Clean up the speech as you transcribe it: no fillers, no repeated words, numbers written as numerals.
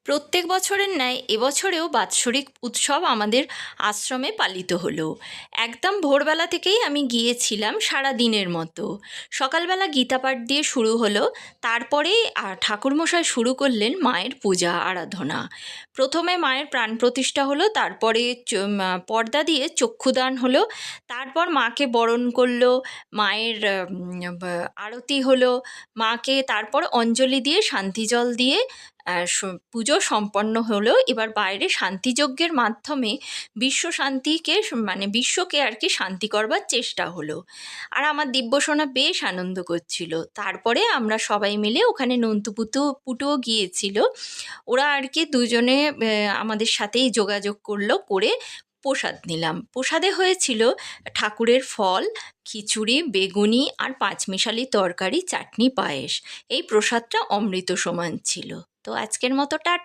প্রত্যেক বছরের ন্যায় এবছরেও বাৎসরিক উৎসব আমাদের আশ্রমে পালিত হলো। একদম ভোরবেলা থেকেই আমি গিয়েছিলাম সারা দিনের মতো। সকালবেলা গীতাপাঠ দিয়ে শুরু হলো, তারপরে ঠাকুরমশাই শুরু করলেন মায়ের পূজা আরাধনা। প্রথমে মায়ের প্রাণ প্রতিষ্ঠা হলো, তারপরে পর্দা দিয়ে চক্ষুদান হলো, তারপর মাকে বরণ করলো, মায়ের আরতি হলো, মাকে তারপর অঞ্জলি দিয়ে শান্তি জল দিয়ে পুজো সম্পন্ন হলো। এবার বাইরে শান্তিযজ্ঞের মাধ্যমে বিশ্ব শান্তিকে মানে বিশ্বকে আর কি শান্তি করবার চেষ্টা হলো। আর আমার দিব্যসোনা বেশ আনন্দ করছিল। তারপরে আমরা সবাই মিলে ওখানে পুটুও গিয়েছিল। ওরা আর কি দুজনে আমাদের সাথেই যোগাযোগ করলো, করে প্রসাদ নিলাম। প্রসাদে হয়েছিল ঠাকুরের ফল, খিচুড়ি, বেগুনি আর পাঁচমিশালি তরকারি, চাটনি, পায়েস। এই প্রসাদটা অমৃত সমান ছিল। তো আজকের মতো